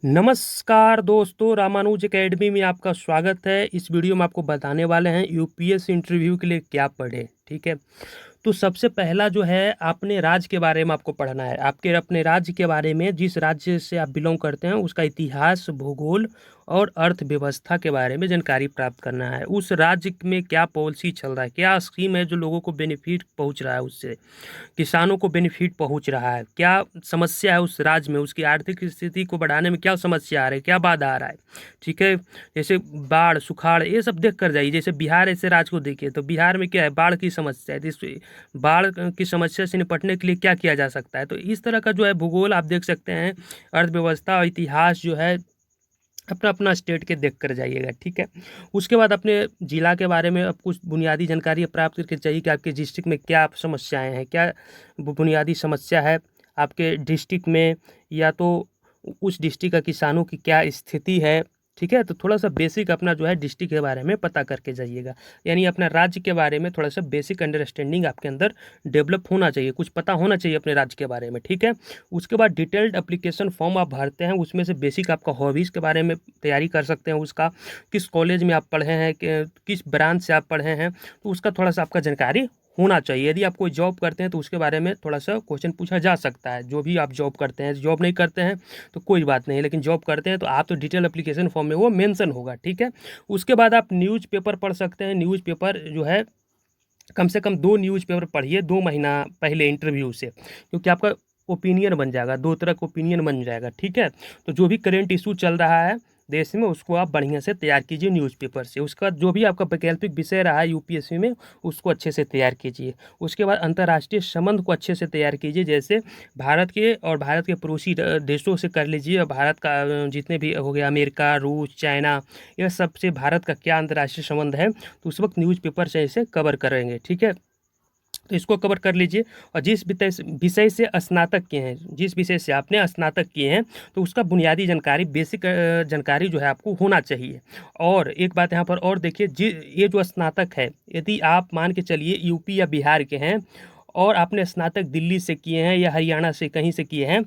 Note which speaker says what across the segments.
Speaker 1: नमस्कार दोस्तों, रामानुज एकेडमी में आपका स्वागत है। इस वीडियो में आपको बताने वाले हैं यूपीएससी इंटरव्यू के लिए क्या पढ़ें। ठीक है, तो सबसे पहला जो है अपने राज्य के बारे में आपको पढ़ना है। आपके अपने राज्य के बारे में, जिस राज्य से आप बिलोंग करते हैं उसका इतिहास, भूगोल और अर्थव्यवस्था के बारे में जानकारी प्राप्त करना है। उस राज्य में क्या पॉलिसी चल रहा है, क्या स्कीम है जो लोगों को बेनिफिट पहुंच रहा है, उससे किसानों को बेनिफिट पहुंच रहा है, क्या समस्या है उस राज्य में, उसकी आर्थिक स्थिति को बढ़ाने में क्या समस्या आ रही है, क्या बाधा आ रहा है। ठीक है, जैसे बाढ़, सुखाड़, ये सब देख कर जाइए। जैसे बिहार ऐसे राज्य को देखिए तो बिहार में क्या है, बाढ़ की समस्या है। तो इस बाढ़ की समस्या से निपटने के लिए क्या किया जा सकता है। तो इस तरह का जो है भूगोल आप देख सकते हैं, अर्थव्यवस्था और इतिहास जो है अपना अपना स्टेट के देख कर जाइएगा। ठीक है, उसके बाद अपने ज़िला के बारे में अब कुछ बुनियादी जानकारी प्राप्त करके चाहिए कि आपके डिस्ट्रिक्ट में क्या समस्याएं हैं, क्या बुनियादी समस्या है आपके डिस्ट्रिक्ट में, या तो उस डिस्ट्रिक्ट का किसानों की क्या स्थिति है। ठीक है, तो थोड़ा सा बेसिक अपना जो है डिस्ट्रिक्ट के बारे में पता करके जाइएगा, यानी अपना राज्य के बारे में थोड़ा सा बेसिक अंडरस्टैंडिंग आपके अंदर डेवलप होना चाहिए, कुछ पता होना चाहिए अपने राज्य के बारे में। ठीक है, उसके बाद डिटेल्ड एप्लीकेशन फॉर्म आप भरते हैं, उसमें से बेसिक आपका हॉबीज़ के बारे में तैयारी कर सकते हैं, उसका किस कॉलेज में आप पढ़े हैं, किस ब्रांच से आप पढ़े हैं, तो उसका थोड़ा सा आपका जानकारी होना चाहिए। यदि आप कोई जॉब करते हैं तो उसके बारे में थोड़ा सा क्वेश्चन पूछा जा सकता है। जो भी आप जॉब करते हैं, जॉब नहीं करते हैं तो कोई बात नहीं, लेकिन जॉब करते हैं तो आप तो डिटेल एप्लीकेशन फॉर्म में वो मेंशन होगा। ठीक है, उसके बाद आप न्यूज़पेपर पढ़ सकते हैं। न्यूज़पेपर जो है कम से कम 2 न्यूज़पेपर पढ़िए 2 महीना पहले इंटरव्यू से, क्योंकि आपका ओपिनियन बन जाएगा, 2 तरह का ओपिनियन बन जाएगा। ठीक है, तो जो भी करंट इशू चल रहा है देश में उसको आप बढ़िया से तैयार कीजिए न्यूज़पेपर से। उसका जो भी आपका वैकल्पिक विषय रहा है यूपीएससी में उसको अच्छे से तैयार कीजिए। उसके बाद अंतर्राष्ट्रीय संबंध को अच्छे से तैयार कीजिए, जैसे भारत के और भारत के पड़ोसी देशों से कर लीजिए। और भारत का जितने भी हो गया, अमेरिका, रूस, चाइना, यह सबसे भारत का क्या अंतर्राष्ट्रीय संबंध है, तो उस वक्त न्यूज़पेपर से इसे कवर करेंगे। ठीक है, तो इसको कवर कर लीजिए। और जिस विषय से स्नातक किए हैं, जिस विषय से आपने स्नातक किए हैं, तो उसका बुनियादी जानकारी, बेसिक जानकारी जो है आपको होना चाहिए। और एक बात यहाँ पर और देखिए, ये जो स्नातक है, यदि आप मान के चलिए यूपी या बिहार के हैं और आपने स्नातक दिल्ली से किए हैं या हरियाणा से कहीं से किए हैं,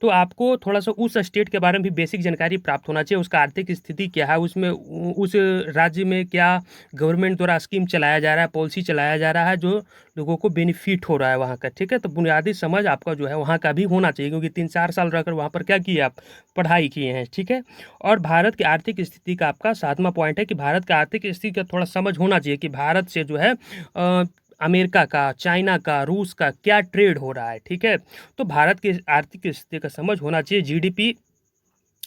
Speaker 1: तो आपको थोड़ा सा उस स्टेट के बारे में भी बेसिक जानकारी प्राप्त होना चाहिए। उसका आर्थिक स्थिति क्या है, उसमें उस राज्य में क्या गवर्नमेंट द्वारा स्कीम चलाया जा रहा है, पॉलिसी चलाया जा रहा है जो लोगों को बेनिफिट हो रहा है वहाँ का। ठीक है, तो बुनियादी समझ आपका जो है वहाँ का भी होना चाहिए, क्योंकि 3-4 साल रहकर वहाँ पर क्या किए आप, पढ़ाई किए हैं। ठीक है, और भारत की आर्थिक स्थिति का आपका 7वां पॉइंट है कि भारत का आर्थिक स्थिति का थोड़ा समझ होना चाहिए कि भारत से जो है अमेरिका का, चाइना का, रूस का क्या ट्रेड हो रहा है। ठीक है, तो भारत की आर्थिक स्थिति का समझ होना चाहिए। जीडीपी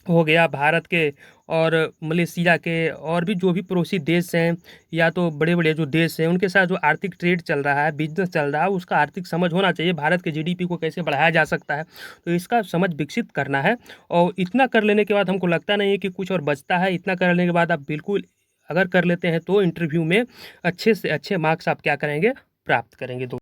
Speaker 1: हो गया भारत के और मलेशिया के और भी जो भी पड़ोसी देश हैं, या तो बड़े बड़े जो देश हैं उनके साथ जो आर्थिक ट्रेड चल रहा है, बिजनेस चल रहा है, उसका आर्थिक समझ होना चाहिए। भारत के जीडीपी को कैसे बढ़ाया जा सकता है, तो इसका समझ विकसित करना है। और इतना कर लेने के बाद हमको लगता नहीं है कि कुछ और बचता है। इतना कर लेने के बाद आप बिल्कुल अगर कर लेते हैं तो इंटरव्यू में अच्छे से अच्छे मार्क्स आप क्या करेंगे, प्राप्त करेंगे।